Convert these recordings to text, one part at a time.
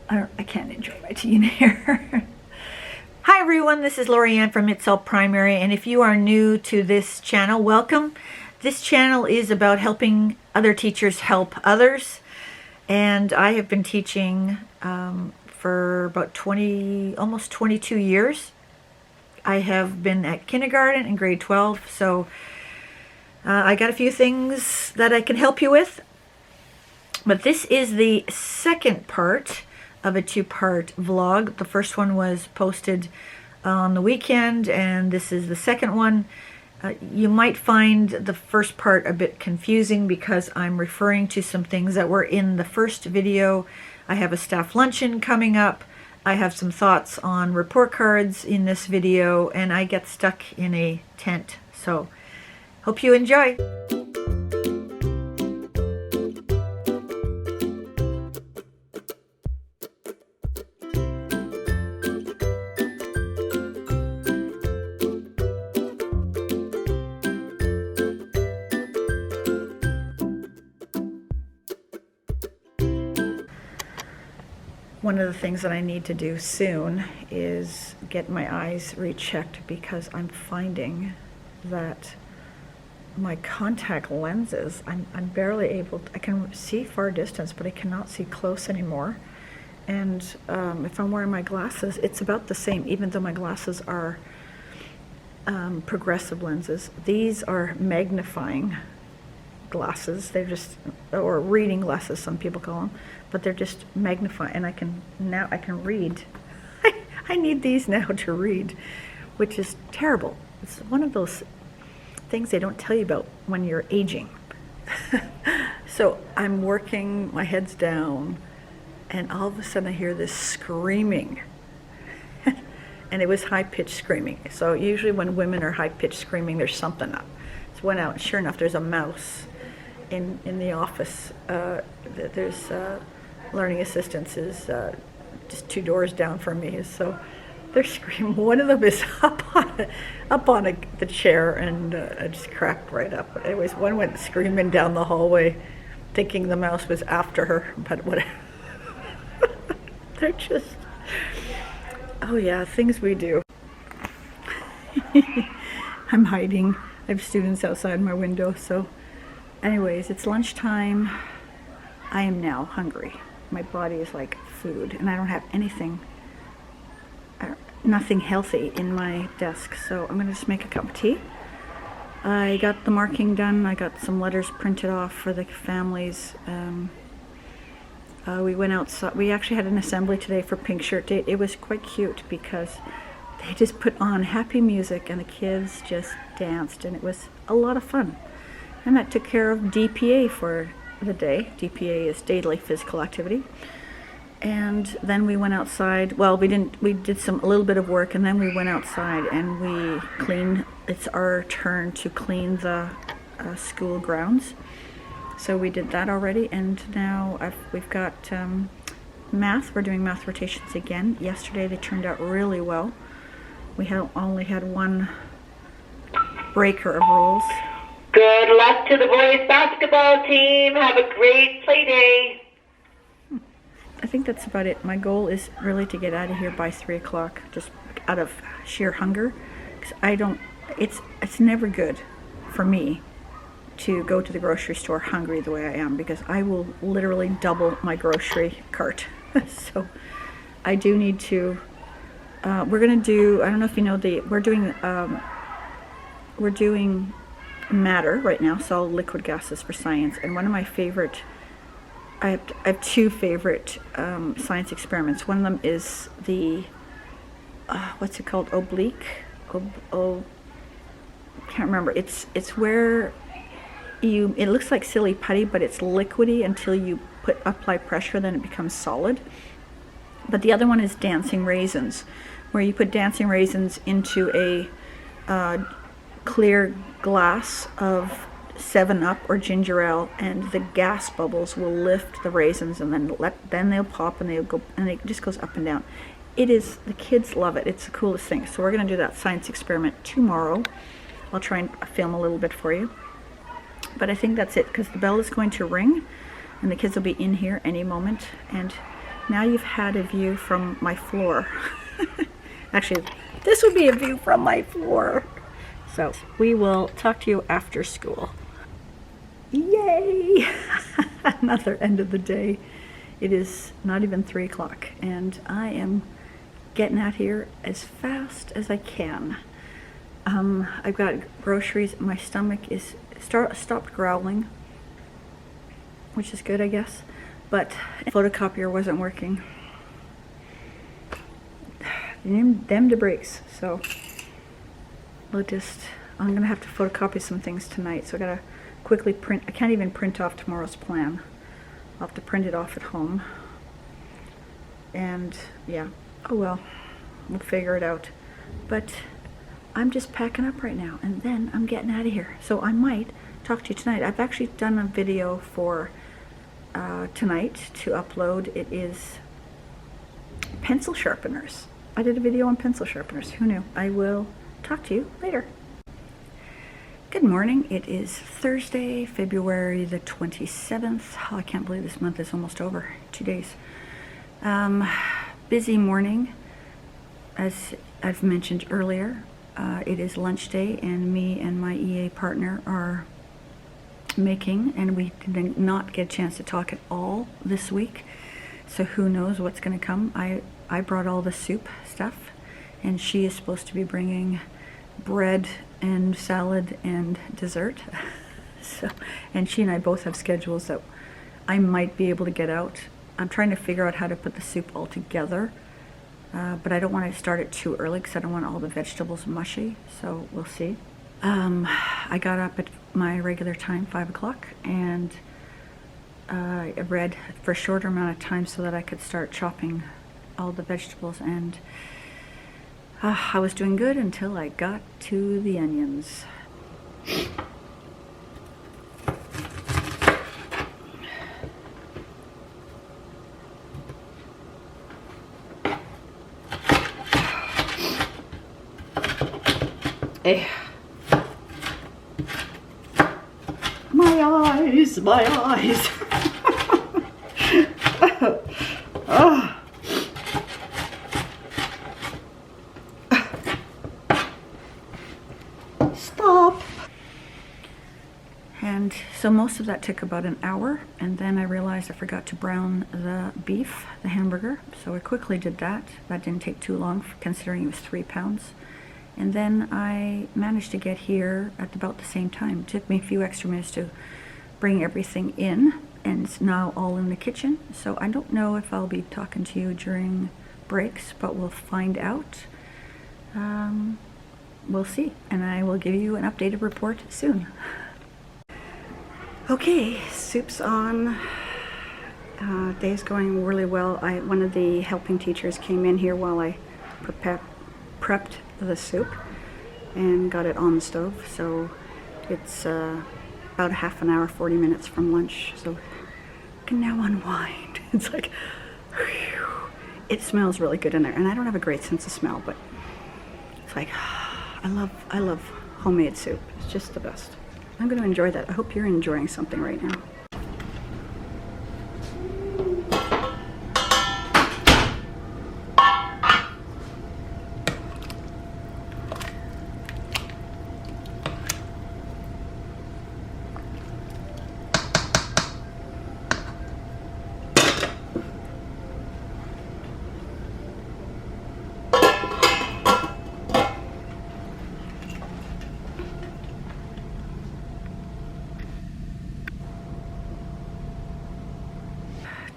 I can't enjoy my tea in here. Hi everyone, this is Lori-Ann from It's All Primary, and if you are new to this channel, welcome. This channel is about helping other teachers help others, and I have been teaching for about almost 22 years. I have been at kindergarten and grade 12, so I got a few things that I can help you with. But this is the second part of a two-part vlog. The first one was posted on the weekend, and this is the second one. You might find the first part a bit confusing because I'm referring to some things that were in the first video. I have a staff luncheon coming up. I have some thoughts on report cards in this video, and I get stuck in a tent. So, hope you enjoy. One of the things that I need to do soon is get my eyes rechecked because I'm finding that my contact lenses, I'm barely able to, I can see far distance, but I cannot see close anymore. And if I'm wearing my glasses, it's about the same, even though my glasses are progressive lenses. These are magnifying glasses. They're just, or reading glasses, some people call them, but they're just magnifying, and I can read. I need these now to read, which is terrible. It's one of those things they don't tell you about when you're aging. So I'm working, my head's down, and all of a sudden I hear this screaming. And it was high-pitched screaming. So usually when women are high-pitched screaming, there's something up. So went out, and sure enough, there's a mouse in the office. There's learning assistants is just 2 doors down from me. So they're screaming. One of them is up on the chair, and I just cracked right up. Anyways, one went screaming down the hallway, thinking the mouse was after her. But whatever. They're just, oh yeah, things we do. I'm hiding. I have students outside my window. So anyways, it's lunchtime. I am now hungry. My body is like food, and I don't have anything, nothing healthy in my desk. So I'm gonna just make a cup of tea. I got the marking done. I got some letters printed off for the families. We went outside. We actually had an assembly today for Pink Shirt Day. It was quite cute because they just put on happy music and the kids just danced, and it was a lot of fun. And that took care of DPA for the day. DPA is daily physical activity. And then we went outside. Well, we did a little bit of work, and then we went outside and we cleaned. It's our turn to clean the school grounds. So we did that already, and now we've got math. We're doing math rotations again. Yesterday they turned out really well. We only had one breaker of rules. Good luck to the boys basketball team. Have a great play day. I think that's about it. My goal is really to get out of here by 3 o'clock, just out of sheer hunger. 'Cause it's never good for me to go to the grocery store hungry the way I am, because I will literally double my grocery cart. So I do need to, we're gonna do, I don't know if you know, we're doing matter right now, solid liquid gases for science. And one of my favorite, I have 2 favorite science experiments. One of them is the, what's it called, oblique? Can't remember. It's where it looks like silly putty, but it's liquidy until you apply pressure, then it becomes solid. But the other one is dancing raisins, where you put dancing raisins into a clear glass of 7-Up or ginger ale, and the gas bubbles will lift the raisins, and then they'll pop, and it just goes up and down. The kids love it. It's the coolest thing. So we're going to do that science experiment tomorrow. I'll try and film a little bit for you. But I think that's it, because the bell is going to ring, and the kids will be in here any moment. And now you've had a view from my floor. Actually, this would be a view from my floor. So we will talk to you after school. Yay! Another end of the day. It is not even 3 o'clock, and I am getting out here as fast as I can. I've got groceries. My stomach is stopped growling, which is good, I guess. But the photocopier wasn't working. Them the brakes. So I'm gonna have to photocopy some things tonight. So I gotta quickly print. I can't even print off tomorrow's plan. I'll have to print it off at home. And yeah, oh well, we'll figure it out. But I'm just packing up right now, and then I'm getting out of here. So I might talk to you tonight. I've actually done a video for tonight to upload. It is pencil sharpeners. I did a video on pencil sharpeners. Who knew? I will talk to you later. Good morning. It is Thursday, February the 27th. Oh, I can't believe this month is almost over. 2 days. Busy morning. As I've mentioned earlier, it is lunch day, and me and my EA partner are making, and we did not get a chance to talk at all this week. So who knows what's going to come. I brought all the soup stuff, and she is supposed to be bringing bread and salad and dessert. So, and she and I both have schedules that I might be able to get out. I'm trying to figure out how to put the soup all together, but I don't want to start it too early because I don't want all the vegetables mushy, so we'll see. I got up at my regular time, 5 o'clock, and I read for a shorter amount of time so that I could start chopping all the vegetables, and I was doing good until I got to the onions. Hey. My eyes, my eyes. Oh. Stop. And so most of that took about an hour, and then I realized I forgot to brown the beef, the hamburger, so I quickly did that. That didn't take too long considering it was 3 pounds. And then I managed to get here at about the same time. It took me a few extra minutes to bring everything in, and it's now all in the kitchen. So I don't know if I'll be talking to you during breaks, but we'll find out. We'll see, and I will give you an updated report soon. Okay, soup's on. Day's going really well. One of the helping teachers came in here while I prepped the soup and got it on the stove, so it's about a half an hour, 40 minutes from lunch, so I can now unwind. It's like, whew. It smells really good in there, and I don't have a great sense of smell, but it's like, I love homemade soup. It's just the best. I'm going to enjoy that. I hope you're enjoying something right now.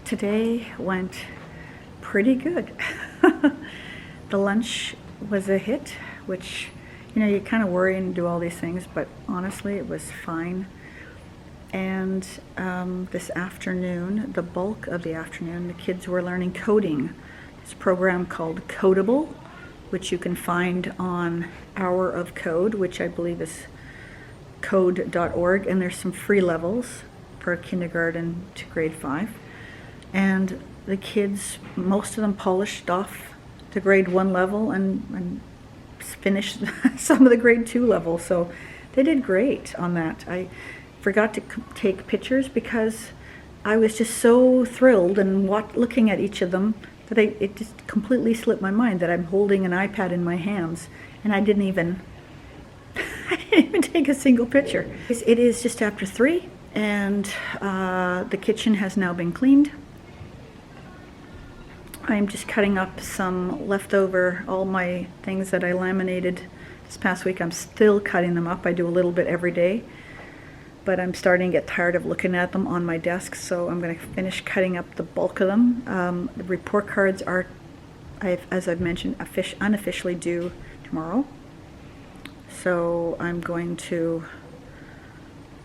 Today went pretty good. The lunch was a hit, which, you know, you kind of worry and do all these things, but honestly it was fine. And this afternoon, the bulk of the afternoon, the kids were learning coding. It's a program called Codable, which you can find on Hour of Code, which I believe is code.org, and there's some free levels for kindergarten to grade 5. And the kids, most of them polished off the grade 1 level and finished some of the grade 2 level. So they did great on that. I forgot to take pictures because I was just so thrilled and looking at each of them that it just completely slipped my mind that I'm holding an iPad in my hands, and I didn't even I didn't even take a single picture. It is just after 3, and the kitchen has now been cleaned. I'm just cutting up some leftover, all my things that I laminated this past week. I'm still cutting them up. I do a little bit every day, but I'm starting to get tired of looking at them on my desk, so I'm going to finish cutting up the bulk of them. The report cards are, as I've mentioned, unofficially due tomorrow. So I'm going to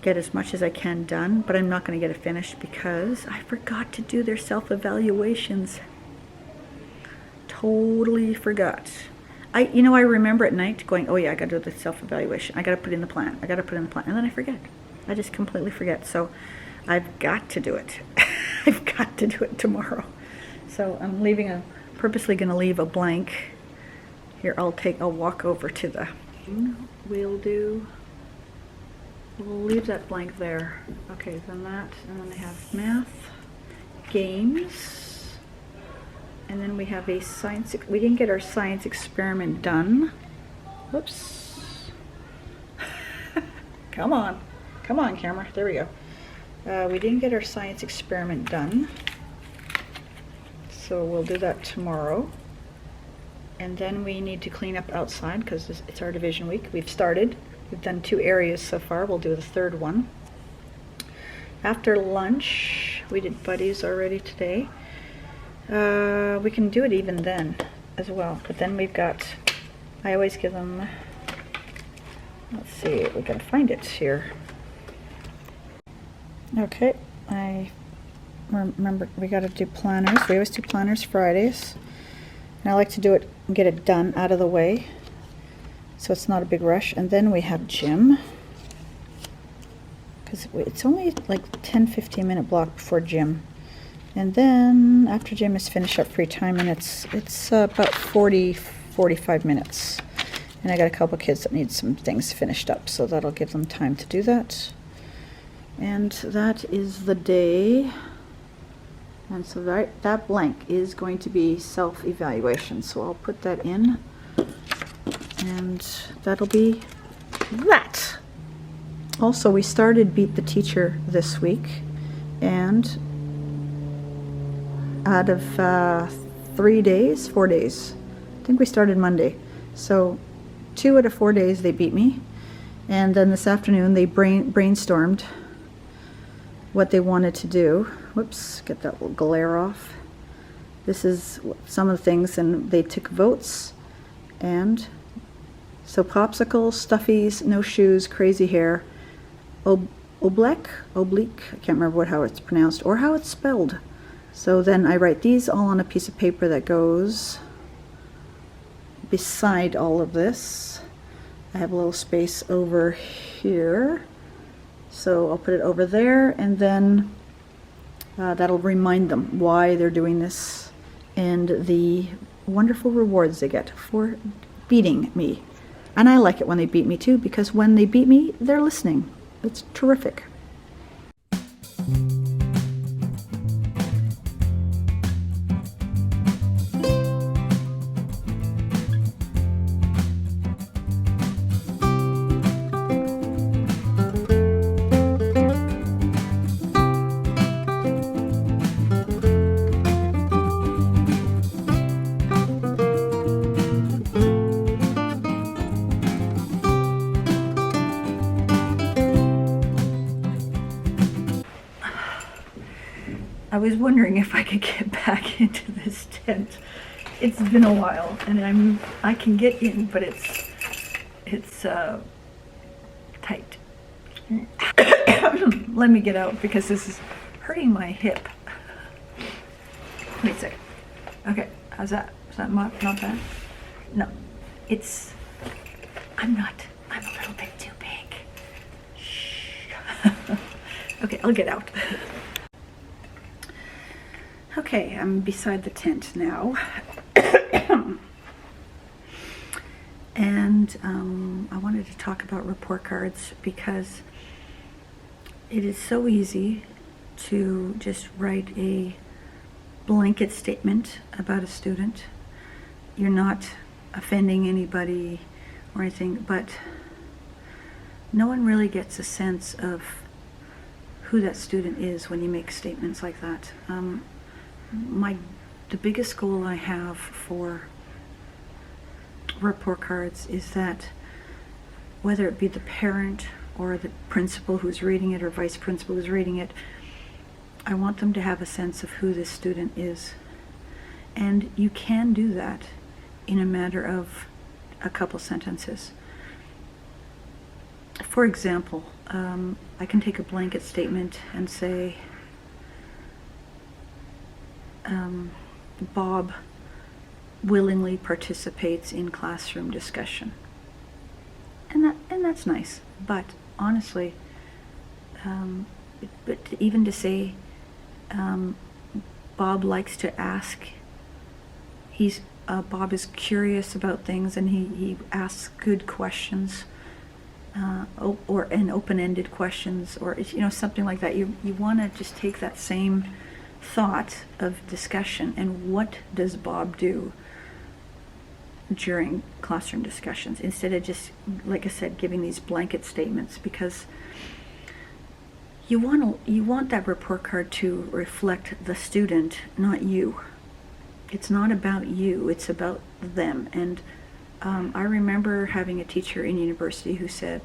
get as much as I can done, but I'm not going to get it finished because I forgot to do their self-evaluations. Totally forgot. I remember at night going, oh yeah, I got to do the self-evaluation. I got to put in the plan. And then I forget. I just completely forget. So I've got to do it. I've got to do it tomorrow. So I'm purposely going to leave a blank. Here, I'll walk over to the, we'll leave that blank there. Okay, then that, and then I have math, games, and then we have a science, we didn't get our science experiment done. Whoops. Come on camera, there we go. We didn't get our science experiment done, so we'll do that tomorrow. And then we need to clean up outside because it's our division week. We've started. We've done 2 areas so far. We'll do the 3rd one. After lunch, we did buddies already today. We can do it even then as well. But then we've got, I always give them, let's see, we gotta find it here. Okay, I remember we gotta do planners. We always do planners Fridays. And I like to do it and get it done out of the way, so it's not a big rush. And then we have gym, because it's only like 10-15 minute block before gym. And then after gym is finish up free time, and it's about 40-45 minutes. And I got a couple kids that need some things finished up, so that'll give them time to do that. And that is the day. And so that blank is going to be self-evaluation. So I'll put that in, and that'll be that. Also, we started Beat the Teacher this week, and out of 4 days, I think we started Monday. So 2 out of 4 days they beat me, and then this afternoon they brainstormed what they wanted to do. Whoops, get that little glare off. This is some of the things, and they took votes. And so popsicles, stuffies, no shoes, crazy hair, oblique, I can't remember how it's pronounced or how it's spelled. So then I write these all on a piece of paper that goes beside all of this. I have a little space over here, so I'll put it over there, and then that'll remind them why they're doing this and the wonderful rewards they get for beating me. And I like it when they beat me too, because when they beat me, they're listening. It's terrific. I was wondering if I could get back into this tent. It's been a while, and I can get in, but it's tight. Let me get out because this is hurting my hip. Wait a second. Okay, how's that? Is that not bad? No, I'm a little bit too big. Shh. Okay, I'll get out. Okay, I'm beside the tent now. And I wanted to talk about report cards because it is so easy to just write a blanket statement about a student. You're not offending anybody or anything, but no one really gets a sense of who that student is when you make statements like that. The biggest goal I have for report cards is that whether it be the parent or the principal who's reading it or vice principal who's reading it, I want them to have a sense of who this student is. And you can do that in a matter of a couple sentences. For example, I can take a blanket statement and say, Bob willingly participates in classroom discussion. And that's nice. But honestly, even to say, Bob likes to ask, Bob is curious about things and he asks good questions, and open-ended questions, or something like that. You want to just take that same thought of discussion and what does Bob do during classroom discussions, instead of just, like I said, giving these blanket statements, because you want that report card to reflect the student, not you. It's not about you, it's about them. And I remember having a teacher in university who said,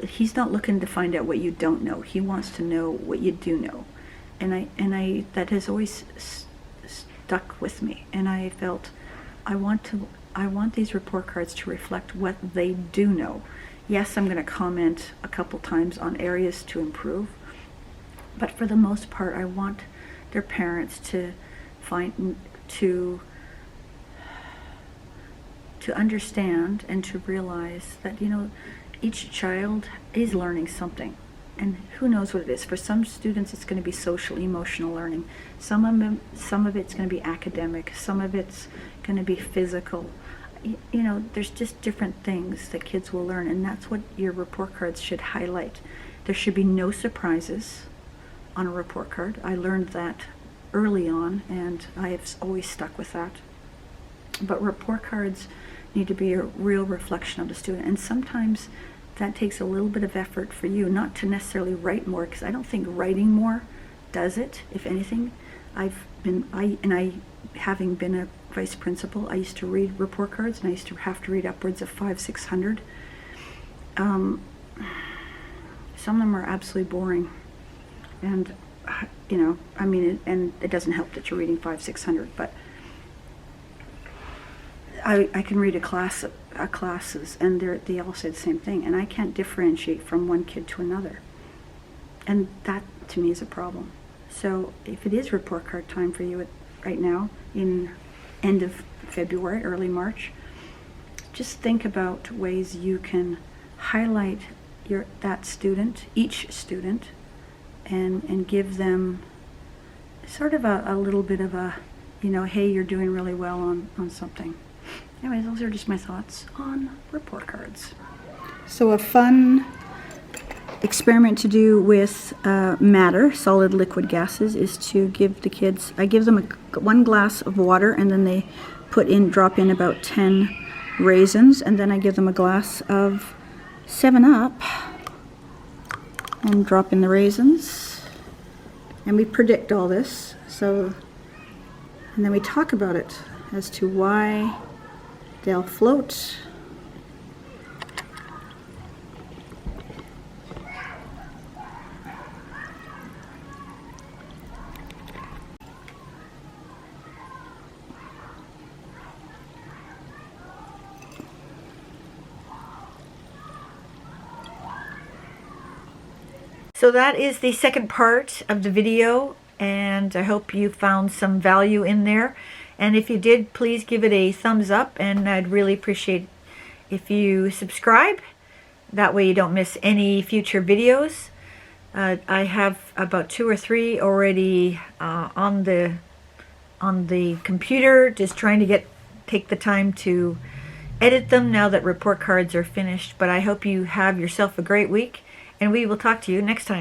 he's not looking to find out what you don't know. He wants to know what you do know. And I that has always stuck with me. And I felt I want these report cards to reflect what they do know. Yes, I'm going to comment a couple times on areas to improve, but for the most part, I want their parents to understand and to realize that each child is learning something, and who knows what it is. For some students, it's going to be social, emotional learning. Some of it's going to be academic. Some of it's going to be physical. There's just different things that kids will learn, and that's what your report cards should highlight. There should be no surprises on a report card. I learned that early on, and I have always stuck with that. But report cards need to be a real reflection of the student, and sometimes that takes a little bit of effort for you, not to necessarily write more, because I don't think writing more does it. If anything, having been a vice principal, I used to read report cards, and I used to have to read upwards of 500-600. Some of them are absolutely boring, and and it doesn't help that you're reading 500-600, but I can read a classes, and they all say the same thing, and I can't differentiate from one kid to another, and that to me is a problem. So if it is report card time for you right now, in end of February, early March, just think about ways you can highlight each student, and give them sort of a little bit of a, hey, you're doing really well on something. Anyways, those are just my thoughts on report cards. So a fun experiment to do with matter, solid, liquid, gases, is to give the kids, I give them one glass of water, and then they drop in about 10 raisins, and then I give them a glass of 7-Up and drop in the raisins. And we predict all this, and then we talk about it as to why they'll float. So that is the second part of the video, and I hope you found some value in there. And if you did, please give it a thumbs up, and I'd really appreciate if you subscribe. That way you don't miss any future videos. I have about 2 or 3 already on the computer, just trying to take the time to edit them now that report cards are finished. But I hope you have yourself a great week, and we will talk to you next time.